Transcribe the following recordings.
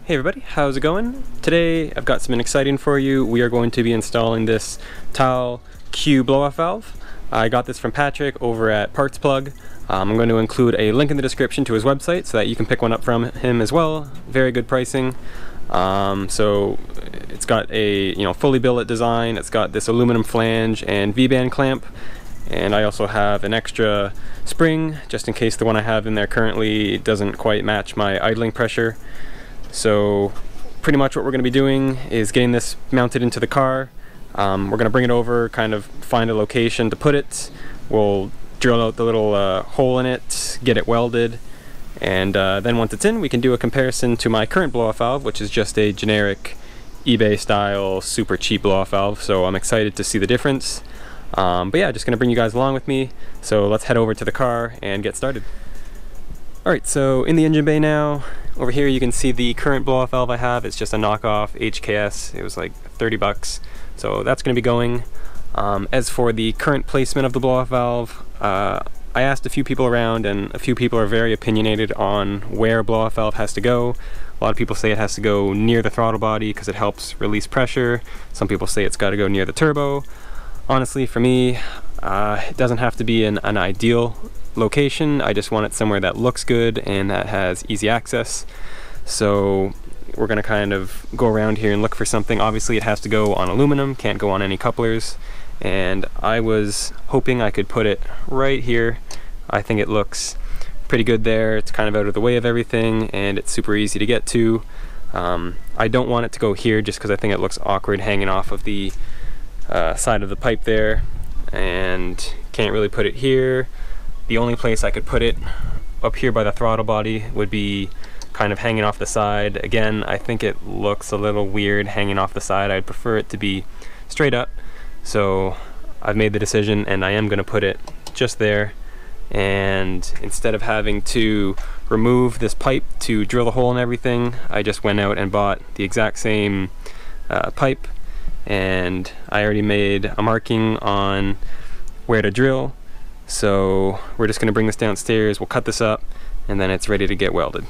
Hey everybody, how's it going? Today I've got something exciting for you. We are going to be installing this TiAL Q blow-off valve. I got this from Patrick over at Parts Plug. I'm going to include a link in the description to his website so that you can pick one up from him as well. Very good pricing. So it's got a fully billet design. It's got this aluminum flange and V-band clamp, and I also have an extra spring just in case the one I have in there currently doesn't quite match my idling pressure. So pretty much what we're going to be doing is getting this mounted into the car. We're going to bring it over, kind of find a location to put it. We'll drill out the little hole in it, get it welded, and then once it's in, we can do a comparison to my current blow-off valve, which is just a generic eBay style super cheap blow-off valve. So I'm excited to see the difference. But yeah, just going to bring you guys along with me. So let's head over to the car and get started. Alright, so in the engine bay now, over here you can see the current blow-off valve I have. It's just a knockoff HKS. It was like 30 bucks. So that's going to be going. As for the current placement of the blow-off valve, I asked a few people around, and a few people are very opinionated on where a blow-off valve has to go. A lot of people say it has to go near the throttle body because it helps release pressure. Some people say it's got to go near the turbo. Honestly, for me, it doesn't have to be an ideal location. I just want it somewhere that looks good and that has easy access. So we're going to kind of go around here and look for something. Obviously it has to go on aluminum, can't go on any couplers, and I was hoping I could put it right here. I think it looks pretty good there. It's kind of out of the way of everything and it's super easy to get to. I don't want it to go here just because I think it looks awkward hanging off of the side of the pipe there, and can't really put it here. The only place I could put it up here by the throttle body would be kind of hanging off the side. Again, I think it looks a little weird hanging off the side. I'd prefer it to be straight up. So I've made the decision and I am going to put it just there. And instead of having to remove this pipe to drill the hole and everything, I just went out and bought the exact same pipe. And I already made a marking on where to drill. So we're just going to bring this downstairs, we'll cut this up, and then it's ready to get welded.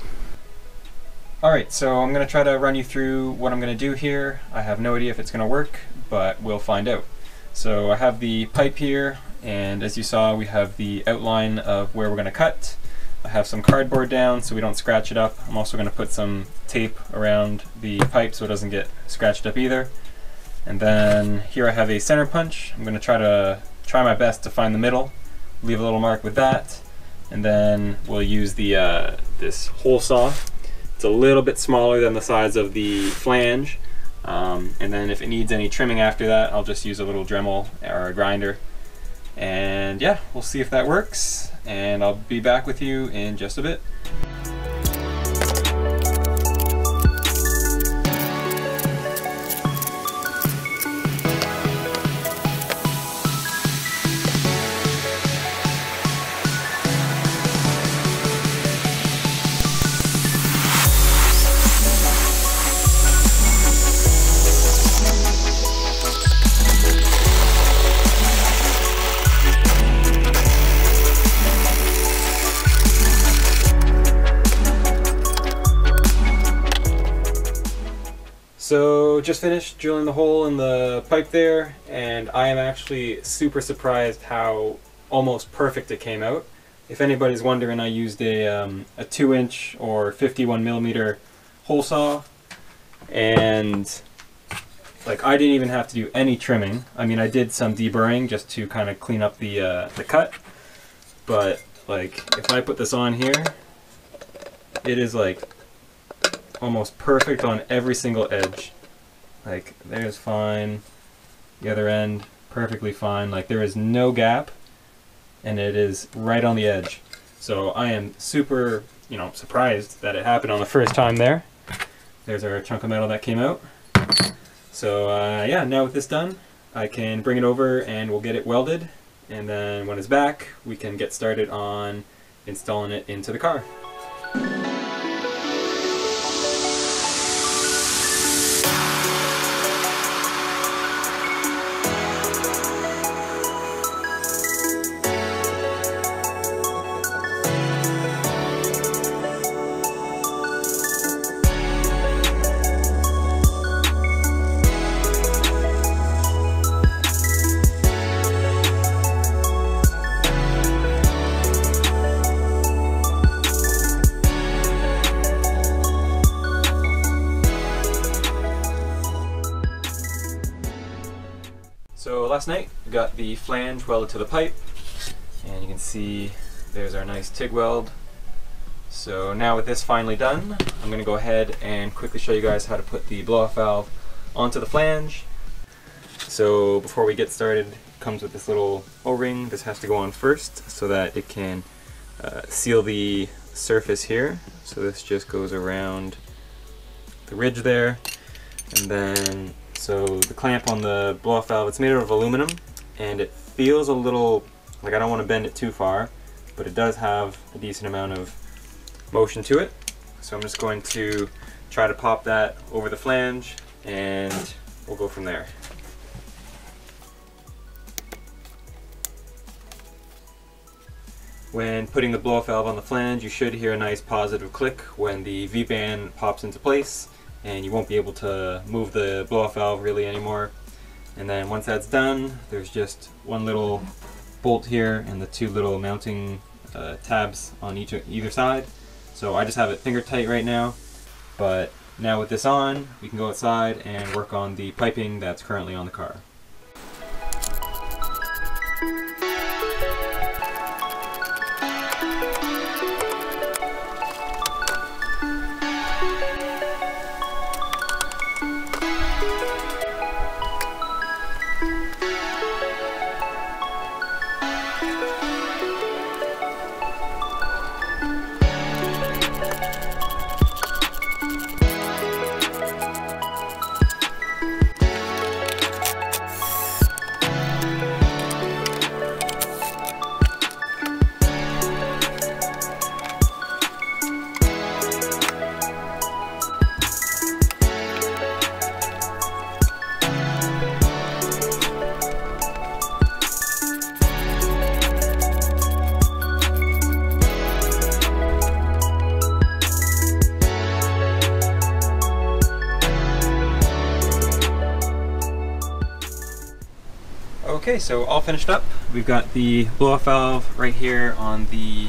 Alright, so I'm going to try to run you through what I'm going to do here. I have no idea if it's going to work, but we'll find out. So I have the pipe here, and as you saw, we have the outline of where we're going to cut. I have some cardboard down so we don't scratch it up. I'm also going to put some tape around the pipe so it doesn't get scratched up either. And then here I have a center punch. I'm going to try my best to find the middle. Leave a little mark with that, and then we'll use the this hole saw. It's a little bit smaller than the size of the flange, and then if it needs any trimming after that, I'll just use a little Dremel or a grinder. And yeah, we'll see if that works, and I'll be back with you in just a bit. So just finished drilling the hole in the pipe there, and I am actually super surprised how almost perfect it came out. If anybody's wondering, I used a 2-inch or 51mm hole saw, and like I didn't even have to do any trimming. I mean, I did some deburring just to kind of clean up the cut, but like if I put this on here, it is like almost perfect on every single edge. Like there's fine, the other end perfectly fine, like there is no gap, and it is right on the edge. So I am super surprised that it happened on the first time there. There's our chunk of metal that came out. So yeah, now with this done, I can bring it over and we'll get it welded, and then when it's back we can get started on installing it into the car. So last night we got the flange welded to the pipe, and you can see there's our nice TIG weld. So now with this finally done, I'm going to go ahead and quickly show you guys how to put the blow-off valve onto the flange. So before we get started, it comes with this little O-ring. This has to go on first so that it can seal the surface here. So this just goes around the ridge there, and then so the clamp on the blow-off valve, it's made out of aluminum, and it feels a little like I don't want to bend it too far, but it does have a decent amount of motion to it. So I'm just going to try to pop that over the flange, and we'll go from there. When putting the blow-off valve on the flange, you should hear a nice positive click when the V-band pops into place, and you won't be able to move the blow-off valve really anymore. And then once that's done, there's just one little bolt here and the two little mounting tabs on either side. So I just have it finger tight right now, but now with this on, we can go outside and work on the piping that's currently on the car. Okay, so all finished up. We've got the blow-off valve right here on the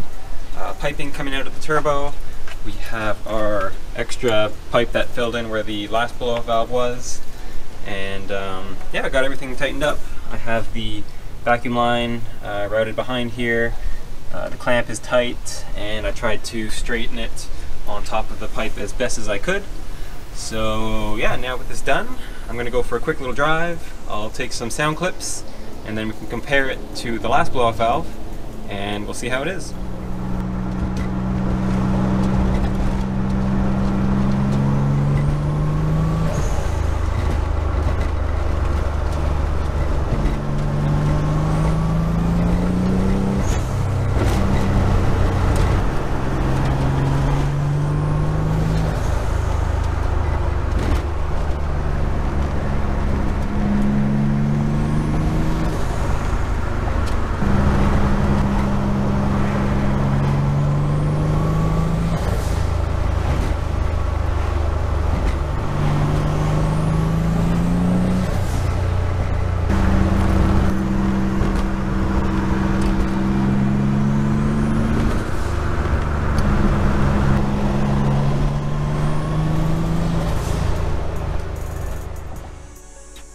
piping coming out of the turbo. We have our extra pipe that filled in where the last blow-off valve was. And yeah, I got everything tightened up. I have the vacuum line routed behind here. The clamp is tight, and I tried to straighten it on top of the pipe as best as I could. So yeah, now with this done, I'm going to go for a quick little drive. I'll take some sound clips, and then we can compare it to the last blow-off valve, and we'll see how it is.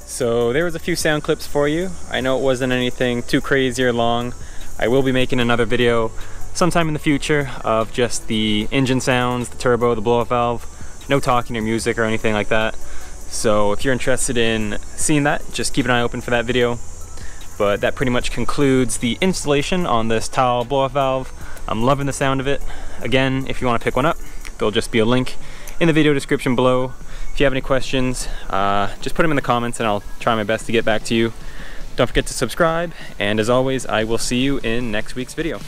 So there was a few sound clips for you. I know it wasn't anything too crazy or long. I will be making another video sometime in the future of just the engine sounds, the turbo, the blow-off valve. No talking or music or anything like that. So if you're interested in seeing that, just keep an eye open for that video. But that pretty much concludes the installation on this TiAL blow-off valve. I'm loving the sound of it. Again, if you want to pick one up, there'll just be a link in the video description below. If you have any questions, just put them in the comments and I'll try my best to get back to you. Don't forget to subscribe, and as always, I will see you in next week's video.